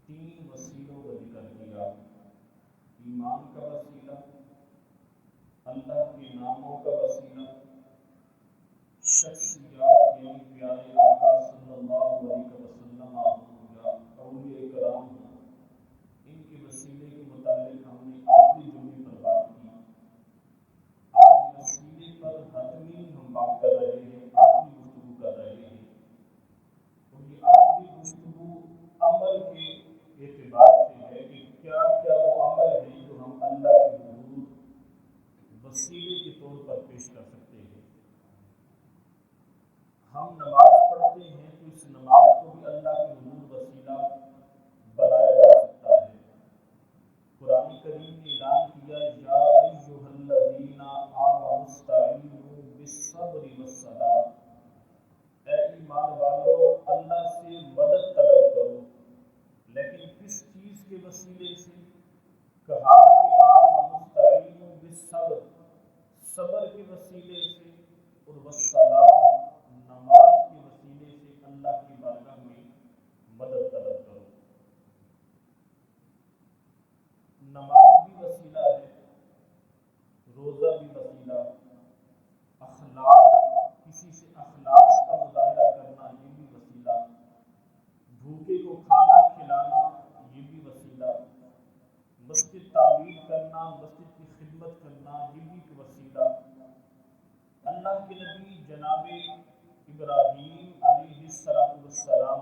تین وسیلوں کا ذکر کیا، ایمان کا وسیلہ، اللہ کے ناموں کا وسیلہ، شخصیات یعنی پیارے آقا صلی اللہ علیہ وسلم یا اولیاء کرام، ان کے وسیلے کے متعلق ہم نے آخری جملے پر بات کی۔ آج وسیلے پر حتمی ہم بات کر رہے ہیں، آخری گفتگو کر رہے ہیں، اور یہ آخری گفتگو عمل کے اعتبار سے ہے کہ کیا کیا وہ عمل ہے جو ہم اللہ کے حضور وسیلے کے طور پر پیش کر سکتے ہیں۔ ہم نماز پڑھتے ہیں تو اس نماز کو بھی اللہ کے حضور وسیلہ بنایا جا سکتا ہے۔ قرآن کریم نے اعلان کیا، یا ایھا الذین آمنوا استعینوا بالصبر والصلاۃ، اے ایمان والو اللہ سے مدد طلب کرو، لیکن کس چیز کے وسیلے سے؟ کہا کہ آمنوا استعینوا بالصبر، صبر کے وسیلے سے، اور والصلاۃ، نماز کے وسیلے سے اللہ کی بارگاہ میں مدد طلب کرو۔ نماز بھی وسیلہ ہے، روزہ بھی وسیلہ، اخلاق، کسی سے اخلاق کا مظاہرہ کرنا یہ بھی وسیلہ، بھوکے کو کھانا کھلانا یہ بھی وسیلہ، مسجد تعمیر کرنا، مسجد کی خدمت کرنا یہ بھی ایک وسیلہ۔ اللہ کے نبی جناب ابراہیم علیہ السلام،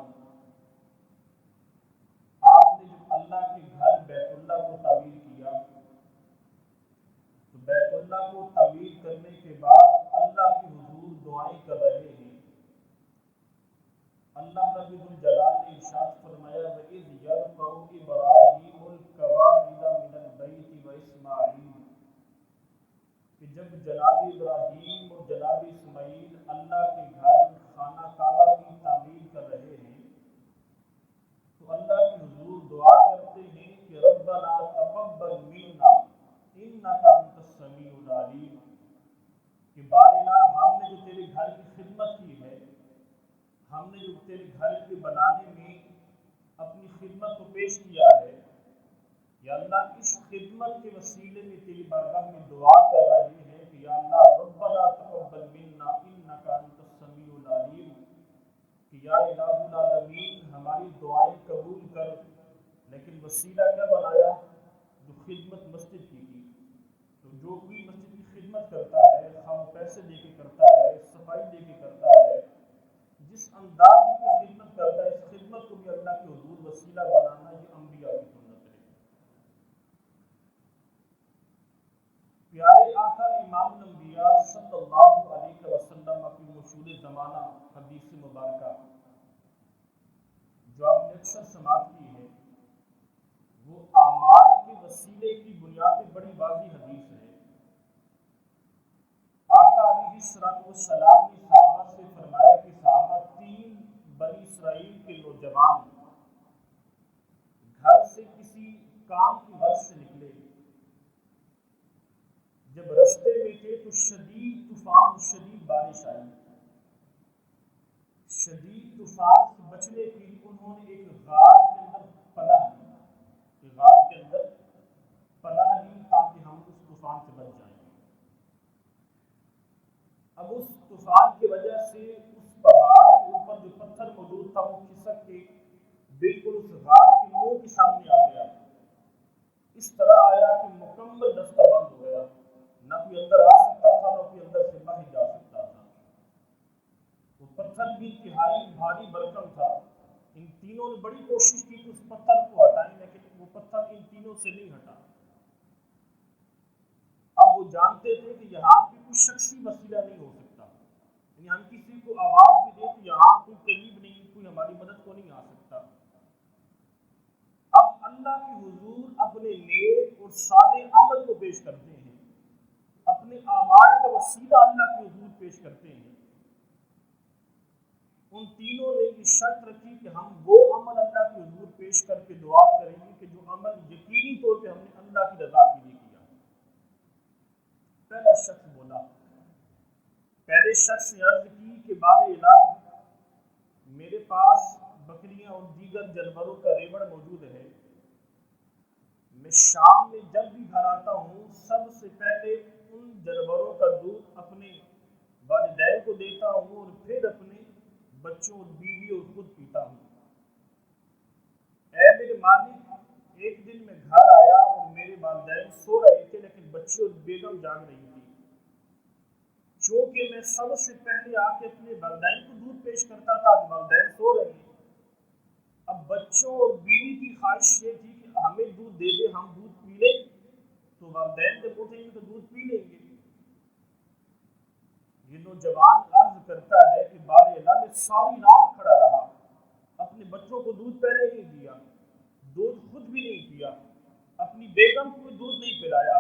آپ نے جب اللہ کے گھر بیت اللہ کو تعمیر کیا تو بیت اللہ کو تعمیر کرنے کے بعد اللہ کے حضور دعائیں کر رہے ہیں۔ اللہ رب الجلال نے ارشاد فرمایا، وَإِذْ يَرْفَعُ إِبْرَاهِيمُ الْقَوَاعِدَ مِنَ الْبَيْتِ وَإِسْمَاعِيلُ، کہ جب جناب ابراہیم اور جناب اسماعیل اللہ کے گھر خانہ کعبہ کی تعمیر کر رہے ہیں تو اللہ کے حضور دعا کرتے ہیں کہ ربنا تقبل منا انک انت السمیع العلیم، کہ بارنا ہم نے جو تیرے گھر کی خدمت کی ہے، ہم نے جو تیرے گھر کے بنانے میں اپنی خدمت کو پیش کیا ہے، یا اللہ اس خدمت کے وسیلے میں تیری بارگاہ میں دعا کر رہے ہیں کہ یا اللہ ربنا تقبل منا انک انت السمیع العلیم، کہ یا الہ العالمین ہماری دعائیں قبول کر۔ لیکن وسیلہ کیا بنایا؟ جو خدمت مسجد کی تھی، تو جو کوئی مسجد کی خدمت کرتا ہے، خواہ وہ پیسے دے کے کرتا ہے، صفائی دے کے کرتا ہے، جس انداز میں وہ خدمت کرتا ہے، اس خدمت کو بھی اللہ کے حضور وسیلہ بنانا یہ انبیاء کی سنت ہے۔ پیارے آقا امام الانبیاء صلی اللہ علیہ وسلم کی مشہور زمانہ حدیث مبارکہ جو آپ نے اکثر سماعت کی ہے، وہ اعمال کے وسیلے کی بنیاد پہ بڑی واضح حدیث ہے۔ آقا علیہ السلام نے صحابہ سے فرمایا کہ صحابہ تین بنی اسرائیل کے نوجوان گھر سے کسی کام کی غرض سے نکلے، جب رستے میں تھے تو شدید طوفان، شدید بارش آئی۔ شدید طوفان سے بچنے کے لیے انہوں نے ایک غار کے اندر پناہ لی، غار کے اندر پناہ لی تاکہ ہم اس طوفان سے بچ جائیں۔ اب اس طوفان کی وجہ سے اس پہاڑ کے اوپر جو پتھر موجود تھا وہ کھسک کے بالکل اس غار کے منہ کے سامنے آ گیا، اس طرح آیا کہ مکمل رستہ بند ہو گیا، نہ کوئی اندر آ سکتا تھا، نہ کوئی اندر سے باہر جا سکتا تھا۔ وہ پتھر بھی انتہائی بھاری بھرکم تھا، ان تینوں نے بڑی کوشش کی کہ اس پتھر کو ہٹائیں، لیکن وہ پتھر ان تینوں سے نہیں ہٹا۔ اب وہ جانتے تھے کہ یہاں پہ کوئی شخصی وسیلہ نہیں ہو سکتا، یعنی ہم کسی کو آواز بھی دیں تو یہاں کوئی قریب نہیں، کوئی ہماری مدد کو نہیں آ سکتا۔ اب اللہ کے حضور اپنے نیک اور صالح عمل کو پیش کرتے ہیں، اپنے اعمال کا وسیلہ اللہ کے حضور پیش کرتے ہیں۔ ان تینوں نے یہ شرط رکھی کہ ہم وہ عمل اللہ کے حضور پیش کر کے دعا کریں گے کہ جو عمل یقینی طور پہ ہم نے اللہ کی رضا کے لیے کیا۔ پہلا شخص بولا، پہلے شخص نے عرض کی کہ بار الہ، میرے پاس بکریاں اور دیگر جانوروں کا ریوڑ موجود ہے، میں شام میں جب بھی گھر آتا ہوں سب سے پہلے ان جانوروں کا دودھ اپنے والدین کو دیتا ہوں اور پھر اپنے بچوں اور بیوی اور خود پیتا ہوں۔ اے میرے مالک، ایک دن میں گھر آیا اور میرے والدین سو رہے تھے لیکن بچے اور بیگم جاگ رہی تھی۔ چونکہ میں سب سے پہلے آ کے اپنے والدین کو دودھ پیش کرتا تھا، والدین سو رہے ہیں۔ اب بچوں اور بیوی کی خواہش یہ تھی کہ ہمیں دودھ دے دے، ہم دودھ پی لیں، تو والدین جب اٹھیں گے تو دودھ پی لیں گے۔ یہ نوجوان عرض کرتا ہے کہ بار اللہ میں ساری رات کھڑا رہا، اپنے بچوں کو دودھ پہلے نہیں دیا، دودھ خود بھی نہیں پیا، اپنی بیگم کو دودھ نہیں پلایا،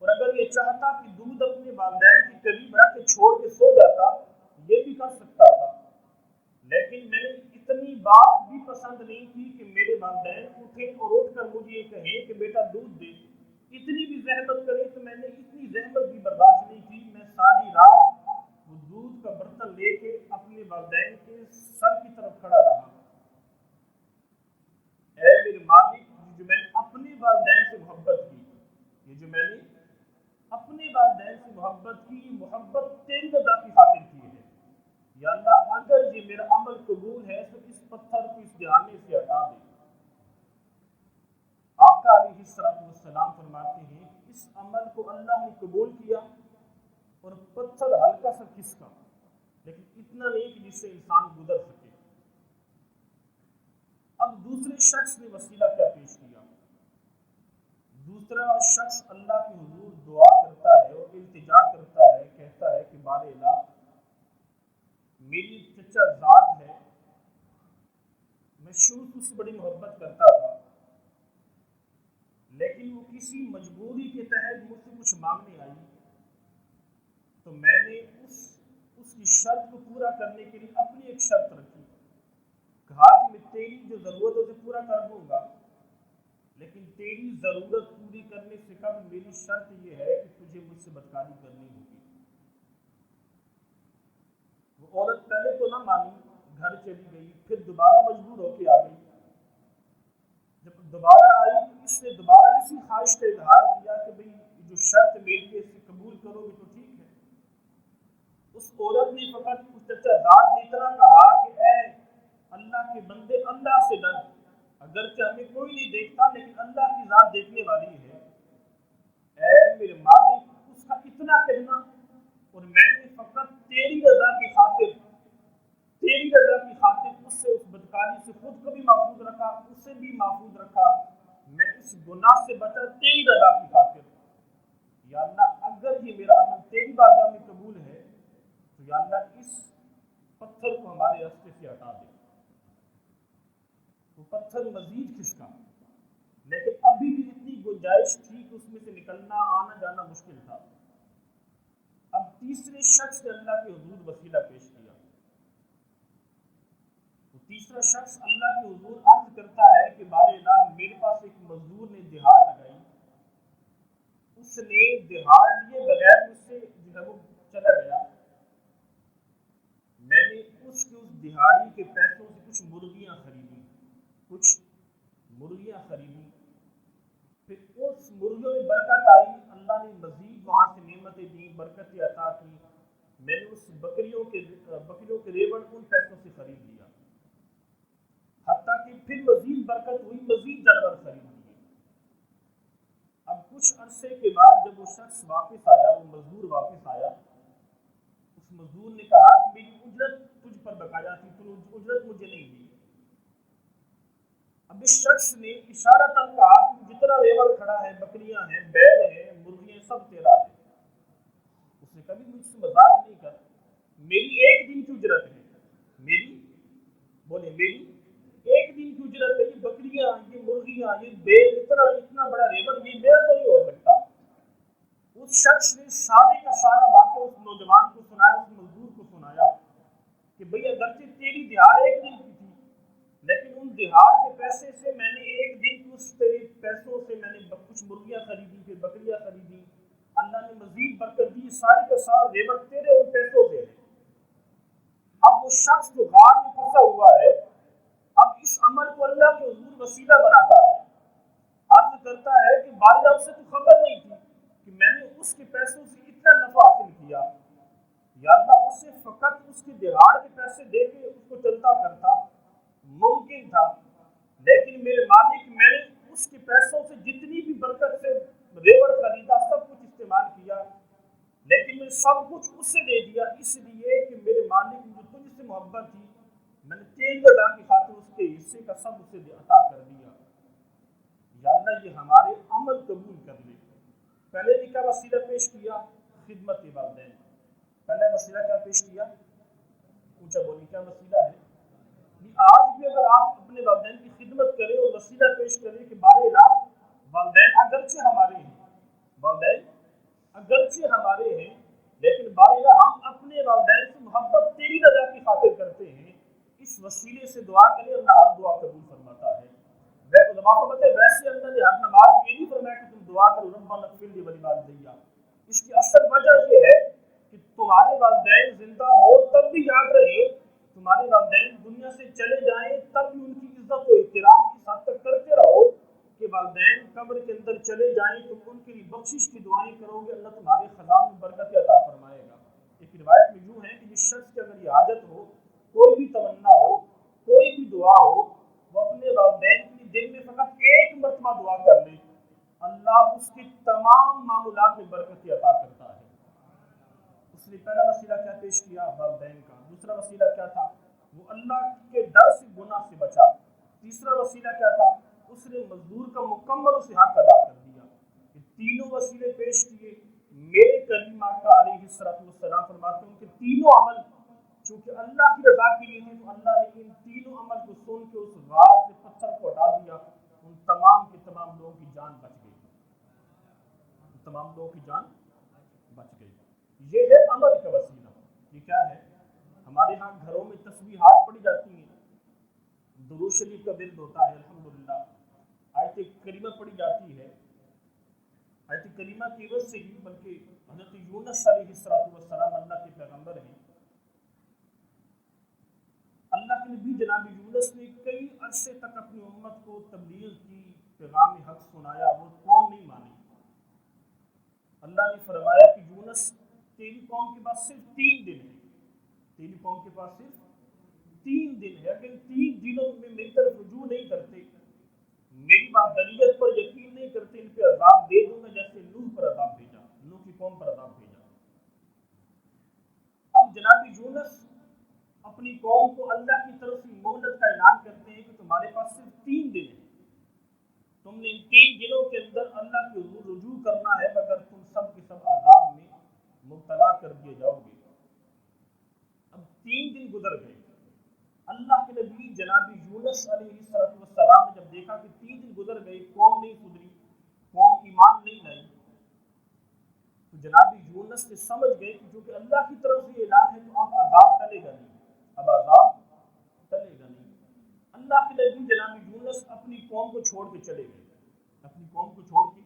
اور اگر یہ چاہتا کہ دودھ اپنے والدین کے قریب رکھ کے چھوڑ کے سو جاتا یہ بھی کر سکتا تھا، لیکن میں نے اتنی بات بھی پسند نہیں کی کہ میرے والدین اٹھیں اور اٹھ کر مجھے یہ کہیں کہ بیٹا دودھ دے، اتنی بھی زحمت کرے تو میں نے اتنی زحمت بھی برداشت نہیں کی۔ میں ساری رات وہ دودھ کا برتن لے کے اپنے والدین کے سر کی طرف کھڑا رہا۔ اے میرے مالک، جو میں نے اپنے والدین سے محبت کی، یہ جو میں نے اپنے والدین سے محبت کی، یہ محبت تیری رضا کی خاطر کی ہے۔ یا اللہ، اگر یہ میرا عمل قبول ہے تو اس پتھر کو اس جہانے سے ہٹا دے۔ آقا علیہ السلام فرماتے ہیں کہ اس عمل کو اللہ نے قبول کیا اور پتھر ہلکا سا کھسکا، لیکن اتنا نہیں کہ جس سے انسان گزر سکے۔ اب دوسرے شخص نے وسیلہ کیا پیش کیا؟ دوسرا شخص اللہ کے حضور دعا کرتا ہے اور التجا کرتا ہے، کہتا ہے کہ بار الہ، میری چچا ذات ہے، میں شروع سے اس سے بڑی محبت کرتا تھا، لیکن وہ کسی مجبوری کے تحت مجھ سے کچھ مانگنے آئی تو میں نے اس کی شرط کو پورا کرنے کے لیے اپنی ایک شرط رکھی، کہا کہ میں تیری جو ضرورت ہے اسے پورا کر دوں گا، لیکن تیری ضرورت پوری کرنے سے قبل میری شرط یہ ہے کہ تجھے مجھ سے بدکاری کرنی ہوگی۔ وہ عورت پہلے تو نہ مانی، گھر چلی گئی، پھر دوبارہ مجبور ہو کے آ گئی۔ جب دوبارہ آئی تو اس نے دوبارہ اسی خواہش کا اظہار کیا کہ بھئی جو شرط میری ہے اسے قبول کرو گے تو ٹھیک ہے۔ اس عورت نے فقط اس چچا ذات نے اتنا کہا کہ اے اللہ کے بندے، اللہ سے ڈر، اگرچہ ہمیں کوئی نہیں دیکھتا لیکن اللہ کی ذات دیکھنے والی ہے۔ اے میرے مالک، اس کا اتنا کہنا اور میں نے فقط تیری رضا کی خاطر اس سے، اس بدکاری سے خود کو بھی محفوظ رکھا، اس سے بھی محفوظ رکھا، میں اس گناہ سے بچا تیری رضا کی خاطر۔ یا اللہ، اگر یہ میرا عمل تیری بارگاہ میں قبول ہے تو یا اللہ اس پتھر کو ہمارے راستے سے ہٹا دے۔ وہ پتھر مزید کھسکا، لیکن ابھی بھی اتنی گنجائش تھی کہ اس میں سے نکلنا آنا جانا مشکل تھا۔ اب تیسرے شخص نے اللہ کے حضور وسیلہ پیش کیا۔ وہ تیسرا شخص اللہ کے حضور عرض کرتا ہے کہ بار الہ، میرے پاس ایک مزدور نے دہاڑ لگائی، اس نے دہاڑ لیے بغیر مجھ سے جو ہے وہ چلا گیا، میں نے اس دہاڑی کے پیسوں سے کچھ مرغیاں خریدی، پھر اس مرغیوں میں برکت آئی، اللہ نے مزید وہاں سے نعمتیں دی، برکتیں عطا کی، میں نے اس بکریوں کے ریوڑ ان پیسوں سے خرید لیا، حتیٰ کہ پھر مزید برکت ہوئی، مزید جانور خرید لیے۔ اب کچھ عرصے کے بعد جب وہ شخص واپس آیا، وہ مزدور واپس آیا، اس مزدور نے کہا کہ میری اجرت تجھ پر بقایا تھی، تو اجرت مجھے نہیں دی۔ اب اس شخص نے اشارتاً کہا کہ جتنا ریوڑ کھڑا ہے، بکریاں ہیں، بیل ہیں، مرغیاں، سب تیرا ہے۔ اس نے کبھی مجھ سے مذاق نہیں کر، میری ایک دن کی اجرت ہے، میری ایک دن کی اجرت ہے، یہ بکریاں، یہ مرغیاں، یہ بیل، اتنا بڑا ریوڑ، یہ میرا تو نہیں ہو سکتا۔ اس شخص نے سارے کا سارا واقعہ اس نوجوان کو سنایا، اس مزدور کو سنایا کہ بھئی اگرچہ تیری دہاڑ ایک دن کی تھی، لیکن ان دہاڑ کے پیسے سے میں نے ایک دن کی اس تیری پیسوں سے میں نے کچھ مرغیاں خریدی، پھر بکریاں خریدی، اللہ نے مزید برکت دی، سارے کا سارا ریوڑ تیرے ان پیسوں سے ہے۔ اب وہ شخص جو غار میں پھنسا ہوا ہے، اب اس عمل کو اللہ کے حضور وسیلہ بناتا ہے، عرض کرتا اسے تو خبر نہیں تھی کہ میں نے اس کے پیسوں سے اتنا نفع حاصل کیا، یا اللہ اسے فقط اس کے دہاڑ کے پیسے دے کے اس کو چلتا کرتا ممکن تھا، لیکن میرے مالک میں نے اس کے پیسوں سے جتنی بھی برکت سے ریوڑ خریدا سب کچھ استعمال کیا، لیکن میں سب کچھ اس سے دے دیا اس لیے کہ میرے مالک جو تجھ سے محبت تھی میں نے تیری رضا کی خاطر اس کے حصے کا سب اسے عطا کر دیا۔ یا اللہ یہ ہمارے عمل قبول کر لے۔ پہلے نے کیا وسیلہ پیش کیا؟ خدمت والدین۔ پہلا وسیلہ کیا پیش کیا؟ اونچا بولی کیا وسیلہ ہے؟ آج بھی اگر آپ اپنے والدین کی خدمت کریں اور وسیلہ پیش کریں کہ بارے اللہ والدین اگرچہ ہمارے ہیں، والدین اگرچہ ہمارے ہیں، لیکن بارے اللہ ہم اپنے والدین سے محبت تیری رضا کی خاطر کرتے ہیں، اس وسیلے سے دعا کریں، اللہ ہر دعا قبول فرماتا ہے۔ علماء کو بتائے ویسے اللہ نے ہر نماز میں یہ نہیں فرمایا کہ تم دعا کرو ربنا اغفر لی ولوالدی، اس کی اصل وجہ یہ ہے کہ تمہارے والدین زندہ ہو تب بھی یاد رہے، تمہارے والدین دنیا سے چلے جائیں تب بھی ان کی عزت و احترام اس حد تک کرتے رہو کہ والدین قبر کے اندر چلے جائیں تو ان کے لیے بخشش کی دعائیں کرو گے، اللہ تمہارے خزان میں برکت عطا فرمائے گا۔ ایک روایت میں یوں ہے کہ جس شخص کی اگر یہ عادت ہو، کوئی بھی تمنا ہو، کوئی بھی دعا ہو، وہ اپنے والدین کے لیے دن میں فقط ایک مرتبہ دعا کر لے، اللہ اس کے تمام معاملات میں برکت عطا کرتا ہے۔ اس نے پہلا وسیلہ کیا پیش کیا؟ والدین کا۔ دوسرا وسیلہ کیا تھا؟ وہ اللہ کے ڈر سے گناہ سے بچا۔ تیسرا وسیلہ کیا تھا؟ اس نے مزدور کا مکمل اسے حق ادا کر دیا۔ یہ تینوں وسیلے پیش کیے۔ میرے کریم آقا علیہ السلام فرماتے ہیں ان کے تینوں عمل چونکہ اللہ کی رضا کے لیے تھے تو اللہ نے ان تینوں عمل کو سن کے اس غار سے پتھر کو ہٹا دیا، ان تمام کے تمام لوگوں کی جان بچ گئی، تمام لوگوں کی جان بچ گئی۔ یہ ہے عمل کا وسیلہ۔ یہ کیا ہے؟ ہمارے ہاں گھروں میں تسبیحات پڑھی جاتی ہیں، درود شریف کا ورد ہوتا ہے، الحمدللہ آیت کریمہ پڑھی جاتی ہے۔ آیت کریمہ کی وجہ سے ہی بلکہ حضرت یونس علیہ السلام اللہ کے پیغمبر ہیں، اللہ کے نبی جناب یونس نے کئی عرصے تک اپنی امت کو تبلیغ کی، پیغام حق سنایا، وہ قوم نہیں مانی۔ اللہ نے فرمایا کہ یونس تیری قوم کے پاس صرف 3 دن ہے، تیری قوم کے پاس صرف 3 دن ہے، اگر 3 دنوں میں میری طرف رجوع نہیں کرتے، میری وحدانیت پر یقین نہیں کرتے، ان پہ عذاب دے دوں گا جیسے نوح پر عذاب بھیجا، نوح کی قوم پر عذاب بھیجا۔ اب جناب یونس اپنی قوم کو اللہ کی طرف سے مہلت کا اعلان کرتے ہیں کہ تمہارے پاس صرف 3 دن ہے، تم نے ان 3 دنوں کے اندر اللہ کی حضور رجوع کرنا ہے، مگر تم سب کے سب عذاب میں مبتلا کر دیے جاؤ گے۔ اب 3 دن گزر گئے، اللہ کے نبی جناب یونس علیہ السلام نے جب دیکھا کہ 3 دن گزر گئے، قوم نہیں سدھری، قوم ایمان نہیں لائی، تو جناب یونس نے سمجھ گئے کہ جو کہ اللہ کی طرف سے اعلان ہے تو اب عذاب ٹلے گا نہیں، اب عذاب ٹلے گا نہیں۔ اللہ کے نبی جناب یونس اپنی قوم کو چھوڑ کے چلے گئے، اپنی قوم کو چھوڑ کے۔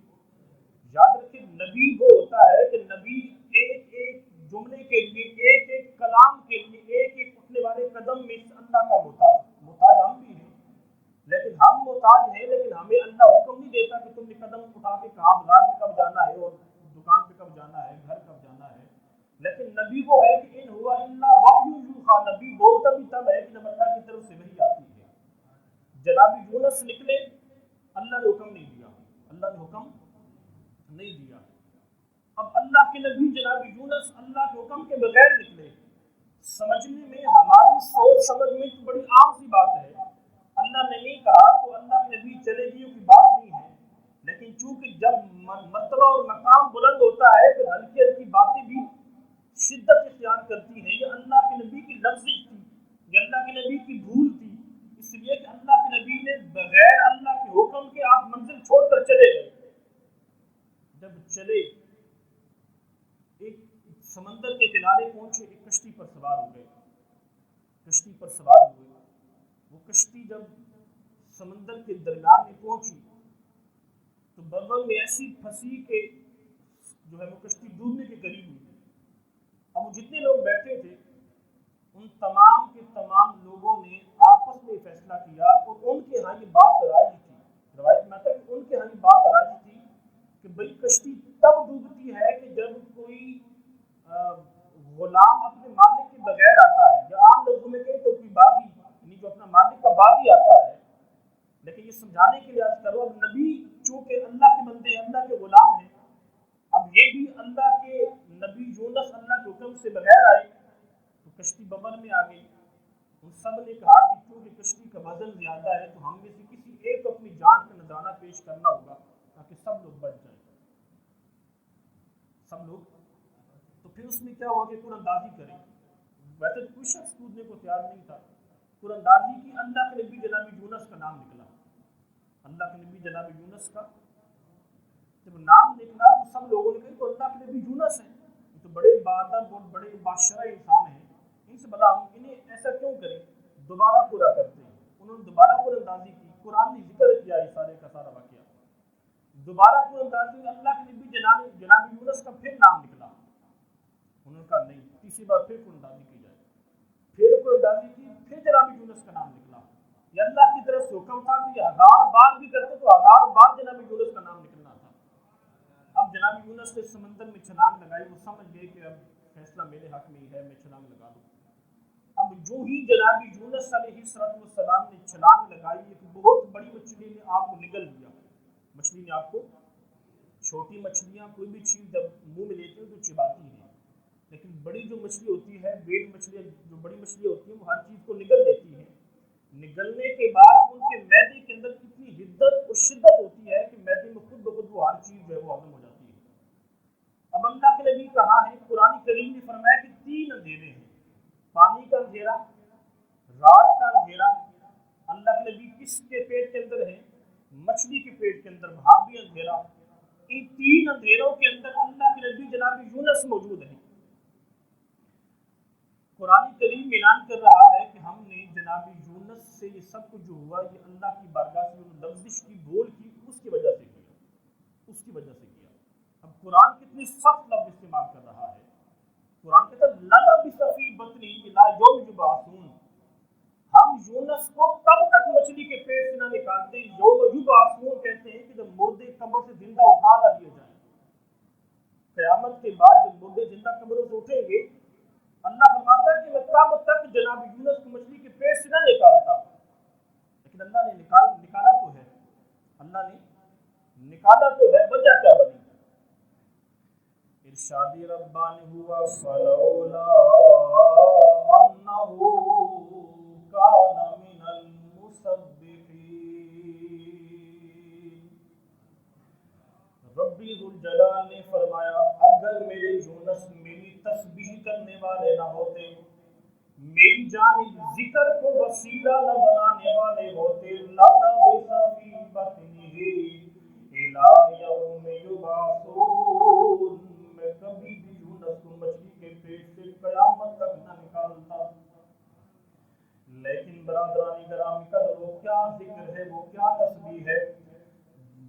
یاد رکھیں نبی وہ ہوتا ہے کہ نبی ایک ایک جملے کے لیے، ایک ایک کلام کے لیے، ایک ایک اٹھنے والے قدم میں اللہ کا محتاج ہم بھی ہیں، لیکن ہم محتاج ہیں، لیکن ہمیں اللہ حکم نہیں دیتا کہ تم نے قدم اٹھا کے کہاں بازار میں کب جانا ہے اور دکان پہ کب جانا ہے، گھر کب جانا ہے، لیکن نبی وہ ہے کہ ان ہوا الا وحی یوحی، نبی بولتا بھی تب ہے کہ جب اللہ کی طرف سے وحی آتی ہے۔ جناب یونس نکلے، اللہ نے حکم نہیں دیا، اللہ نے حکم نہیں دیا۔ اب اللہ کے نبی جناب یونس اللہ کے حکم کے بغیر نکلے، سمجھنے میں ہماری سوچ سمجھ میں تو بڑی عام سی بات ہے، اللہ نے نہیں کہا تو اللہ کے نبی چلے گئے کی بات نہیں ہے، لیکن چونکہ جب مرتبہ اور مقام بلند ہوتا ہے پھر ہلکی ہلکی باتیں بھی شدت اختیار کرتی ہیں۔ یہ اللہ کے نبی کی لفظی تھی، یہ اللہ کے نبی کی بھول تھی، اس لیے کہ اللہ کے نبی نے بغیر اللہ کے حکم کے آپ منزل چھوڑ کر چلے گئے۔ جب چلے ایک سمندر کے کنارے پہنچے، ایک کشتی پر سوار ہو گئے، کشتی پر سوار ہوئے، وہ کشتی جب سمندر کے درمیان میں پہنچی تو بغل میں ایسی پھنسی کہ جو ہے وہ کشتی ڈوبنے کے قریب ہوئی۔ اب وہ جتنے لوگ بیٹھے تھے ان تمام کے تمام لوگوں نے آپس میں فیصلہ کیا، اور ان کے ہاں یہ بات رائج تھی، روایت میں آتا ہے کہ ان کے ہاں یہ بات رائج تھی کہ بھئی کشتی تب ڈوبتی ہے کہ جب کوئی غلام اپنے مالک کے بغیر آتا ہے، یا عام لوگوں میں کہیں تو کوئی باغی، یعنی جو اپنا مالک کا باغی آتا ہے. لیکن یہ سمجھانے کے لیے عرض کرو، اب نبی چونکہ اللہ کے بندے ہیں، اللہ کے غلام ہیں، اب یہ بھی اللہ کے نبی یونس اللہ کے حکم سے بغیر آئے تو کشتی ببر میں آ گئی. ان سب نے کہا کہ چونکہ کشتی کا وزن زیادہ ہے تو ہم میں سے کسی ایک کو اپنی جان کا نذرانہ پیش کرنا ہوگا تاکہ سب لوگ بچ جائیں، سب لوگ. تو پھر اس میں کیا ہوا کہ قرآن اندازی کریں. ویسے کوئی شخص کودنے کو تیار نہیں تھا. قرآن اندازی کی، اللہ کے نبی جناب یونس کا نام نکلا. اللہ کے نبی جناب یونس کا جب نام نکلا تو سب لوگوں نے کہا تو اللہ کے نبی یونس ہیں، یہ تو بڑے بادر، بہت بڑے بادشاہ انسان ہیں، ان سے بلا ہم انہیں ایسا کیوں کریں، دوبارہ پورا کرتے ہیں. انہوں نے دوبارہ قرآن اندازی کی. قرآن نے ذکر کیا یہ سارے کا سارا واقعہ. دوبارہ قرآن اندازی میں اللہ کے نبی جناب یونس کا پھر نام نکلا. انہوں نے کہا نہیں، تیسری بار پھر قرآن اندازی کی جائے. پھر قرآن اندازی کی، پھر جناب یونس کا نام نکلا. یہ اللہ کی طرف سے حکم تھا کہ یہ 1000 بار بھی کرتے تو 1000 بار جناب یونس کا نام نکلنا تھا. اب جناب یونس نے سمندر میں چھلانگ لگائی. وہ سمجھ گئے کہ اب فیصلہ میرے حق میں ہی ہے، میں چھلانگ لگا دوں. اب جو ہی جناب یونس علیہ السلام نے چھلانگ لگائی، ایک بہت بڑی مچھلی نے آپ کو نگل لیا. مچھلی نے آپ کو، چھوٹی مچھلیاں کوئی بھی چیز جب منہ میں لیتی ہیں تو چباتی ہیں، لیکن بڑی جو مچھلی ہوتی ہے، بیل مچھلی، جو بڑی مچھلی ہوتی ہیں وہ ہر چیز کو نگل لیتی ہیں. نگلنے کے بعد ان کے معدے کے اندر کتنی حدت اور شدت ہوتی ہے کہ معدے میں خود بخود وہ ہر چیز جو ہے وہ ہضم ہو جاتی ہے. اب اللہ کے نبی کہا ہے، قرآن کریم نے فرمایا کہ 3 اندھیرے ہیں، پانی کا اندھیرا، رات کا اندھیرا. اللہ کے نبی کس کے پیٹ کے اندر ہے؟ مچھلی کے پیٹ کے اندر، وہاں بھی اندھیرا. ان 3 اندھیروں کے اندر اللہ کے نبی جناب یونس موجود ہیں. قرآن کریم اعلان کر رہا ہے کہ ہم نے جناب یونس سے یہ سب کچھ جو ہوا یہ اللہ کی بارگاہ سے لفظش کی، بول کی، اس کی وجہ سے کیا، اس کی وجہ سے کیا. اب قرآن کتنی سخت لفظ استعمال کر رہا ہے. قرآن کہتا ہے لَلَبِثَ فِی بَطْنِهِ إِلَىٰ یَوْمِ یُبْعَثُونَ. ہم یونس کو تب تک مچھلی کے پیٹ سے نہ نکالتے، یوم یبعثون کہتے ہیں کہ جب مردے قبر سے زندہ اٹھا نہ لیے جائیں. قیامت کے بعد جب مردے زندہ قبروں سے اٹھیں گے، اللہ فرماتا ہے کہ میں تب تک جناب یونس کو مچھلی کے پیٹ سے نہ نکالتا. لیکن اللہ نے نکالا تو ہے، اللہ نے نکالا تو ہے. وجہ کیا بنی؟ ارشاد ربانی ہوا فلولا انہ کان من المسبحین. ربی ذوالجلال نے فرمایا اگر میرے یونس میری تسبیح کرنے والے نہ ہوتے، میری جانب ذکر کو وسیلہ نہ بنانے والے ہوتے، لَلَبِثَ فِی بَطْنِهِ إِلَىٰ یَوْمِ یُبْعَثُونَ. میں کبھی بھی یونس کو مچھلی کے پیٹ سے قیامت تک نہ نکالتا. لیکن برادرانی گرامی قدر وہ کیا ذکر ہے، وہ کیا تسبیح ہے.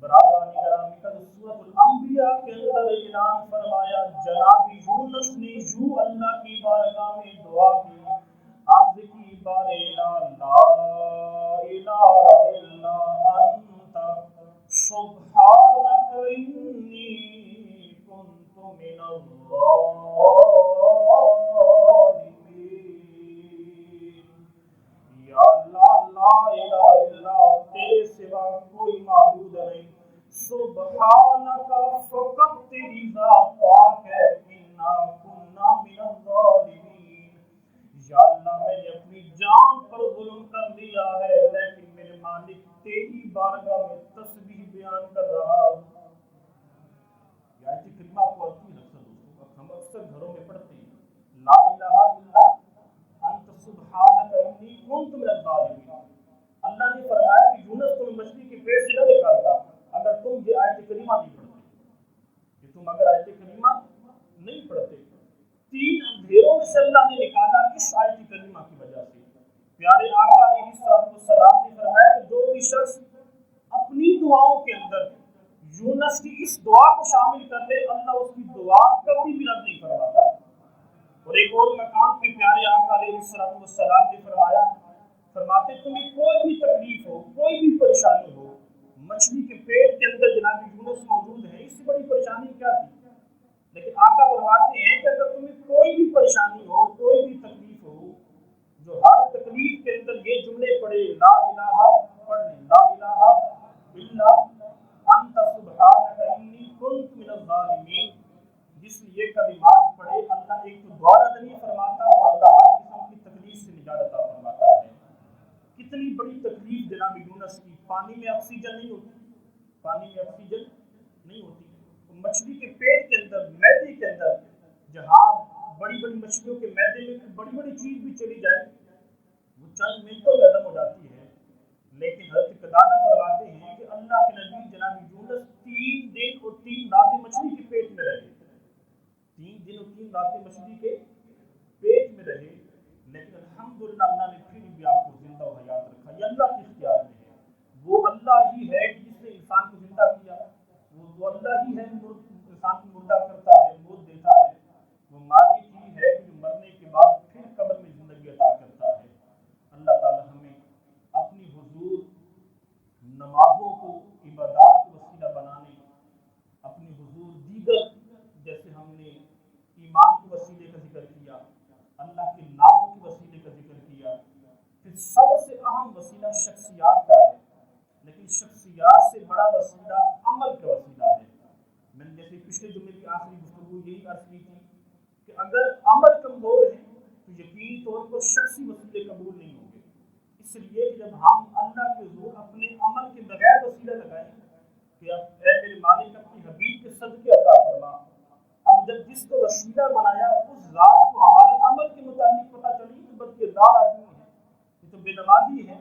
برادرانی گرامی قدر سورۃ الانبیاء کے اندر اعلان فرمایا جناب یونس نے یوں اللہ کی بارگاہ میں دعا کی، عرض کی بارے لا الہ الا انت سبحانک انی کنت من الظالمین. یا اللہ لا الہ الا تیرے سوا کوئی معبود نہیں، سبحانک فقط تیری ذات پاک ہے، انا کنا من الظالمین. یا اللہ میں نے اپنی جان پر ظلم کر دیا ہے، لیکن میرے مالک تیری بارگاہ میں تسبیح بیان کر رہا ہوں. یہ آیت کریمہ کو ہم اکثر گھروں میں پڑھتے ہیں، لا الہ الا انت سبحانک انی کنت من الظالمین. اللہ نے فرمایا کہ یونس تمہیں مچھلی کے پیٹ سے نہ نکالتا اگر تم یہ آیت کریمہ نہیں پڑھتے، کہ تم اگر آیت کریمہ نہیں پڑھتے. 3 اندھیروں میں سے اللہ نے نکالا اس آیت کریمہ کی وجہ سے. پیارے آقا علیہ السلام نے فرمایا کہ جو بھی شخص اپنی دعاؤں کے اندر یونس کی اس دعا کو شامل کر لے، اللہ اس کی دعا کبھی بھی رد نہیں فرماتا. اور ایک اور مقام پہ پیارے آقا علیہ السلام نے فرماتے تمہیں کوئی بھی تکلیف ہو، کوئی بھی پریشانی ہو، مچھلی کے پیٹ کے اندر جناب یونس موجود ہیں، اس سے بڑی پریشانی کیا تھی؟ لیکن آقا فرماتے ہیں کہ اگر تمہیں کوئی بھی پریشانی ہو، کوئی بھی تکلیف ہو، جو ہر تکلیف کے اندر یہ جملے پڑھے، لا الہ پڑھ لیں، لا الہ الا انت سبحانک انی کنت من الظالمین، جس نے یہ کلمات پڑھے اللہ ایک تو دوبارہ نہیں فرماتا اور اللہ ہر قسم کی تکلیف سے نجات عطا فرماتا ہے۔ کتنی بڑی تکلیف جناب یونس کی، پانی میں آکسیجن نہیں ہوتی، پانی میں آکسیجن نہیں ہوتی، مچھلی کے پیٹ کے اندر، معدے کے اندر، جہاں بڑی بڑی مچھلیوں کے معدے میں بڑی بڑی چیز بھی چلی جائے وہ چند منٹوں میں ختم ہو جاتی ہے، لیکن حضرت قتادہ فرماتے ہیں کہ اللہ کے نبی جناب یونس 3 دن اور 3 راتیں مچھلی کے پیٹ میں رہے، 3 دن اور 3 راتیں مچھلی کے پیٹ میں رہے، لیکن الحمدللہ اللہ نے پھر بھی آپ کو زندہ و حیات رکھا۔ یہ اللہ کے اختیار میں ہے، وہ اللہ ہی ہے جس نے انسان کو زندہ کیا، وہ اللہ ہی ہے انسان کو مردہ کرتا ہے، موت دیتا ہے، وہ مالک ہی ہے جو مرنے کے بعد پھر قبر میں زندگی عطا کرتا ہے۔ اللہ تعالی ہمیں اپنی حضور نمازوں کو عبادات کا وسیلہ بنانے، اپنی حضور دیگر جیسے ہم نے ایمان کے وسیلے کا ذکر کیا، اللہ کے ناموں کے وسیلے کا ذکر کیا، پھر سب سے اہم وسیلہ شخصیات کا ہے، لیکن شخصیات سے بڑا وسیلہ عمل کا وسیلہ ہے۔ میں نے جیسے پچھلے جمعے کی آخری گفتگو یہی عرض کی تھی کہ اگر عمل کمزور ہے تو یقینی طور پر شخصی وسیلے قبول نہیں ہوں گے، اس لیے کہ جب ہم اللہ کے حضور اپنے عمل کے بغیر وسیلہ لگائیں کہ اب اے میرے مالک اپنی حبیب کے صدقے عطا فرما، اب جب جس کو وسیلہ بنایا اس ذات کو ہمارے عمل کے متعلق پتہ چلی تو بدکردار آدمی ہے، یہ تو بے نمازی ہے،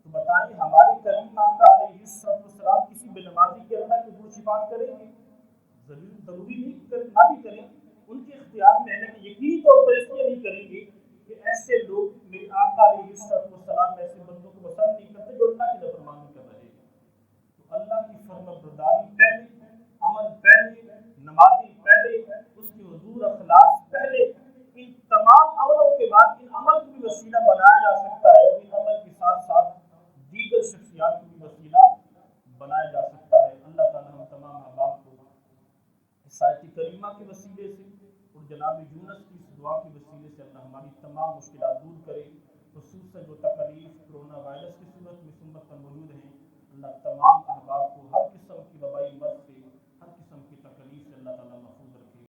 تو بتائیں ہمارے کریم آقا علیہ السلام کسی بے نمازی کے اللہ کے حضور صفات کریں گے؟ ضروری نہیں نہ بھی کریں، ان کے اختیار میں ہے، لیکن یقینی طور پر اس لیے نہیں کریں گے کہ ایسے لوگ میرے آقا علیہ السلام ایسے بندوں کو پسند نہیں کرتے جو اللہ کی نافرمانی کر رہے ہیں۔ تو اللہ کی فرمانبرداری پہلے، عمل پہلے، نمازی پہلے، اس کے حضور اخلاص پہلے، ان تمام عملوں کے بعد ان عمل کو بھی وسیلہ بنایا جا سکتا ہے، اور ان عمل کے ساتھ ساتھ دیگر شخصیات کو بھی وسیلہ بنایا جا سکتا ہے۔ اللہ تعالیٰ ہم تمام احباب کو اس آیت کریمہ کے وسیلے سے اور جناب یونس کی اس دعا کے وسیلے سے اللہ ہماری تمام مشکلات دور کرے، خصوصاً جو تکلیف کرونا وائرس کی صورت میں امت پر موجود ہیں، اللہ تمام احباب کو ہر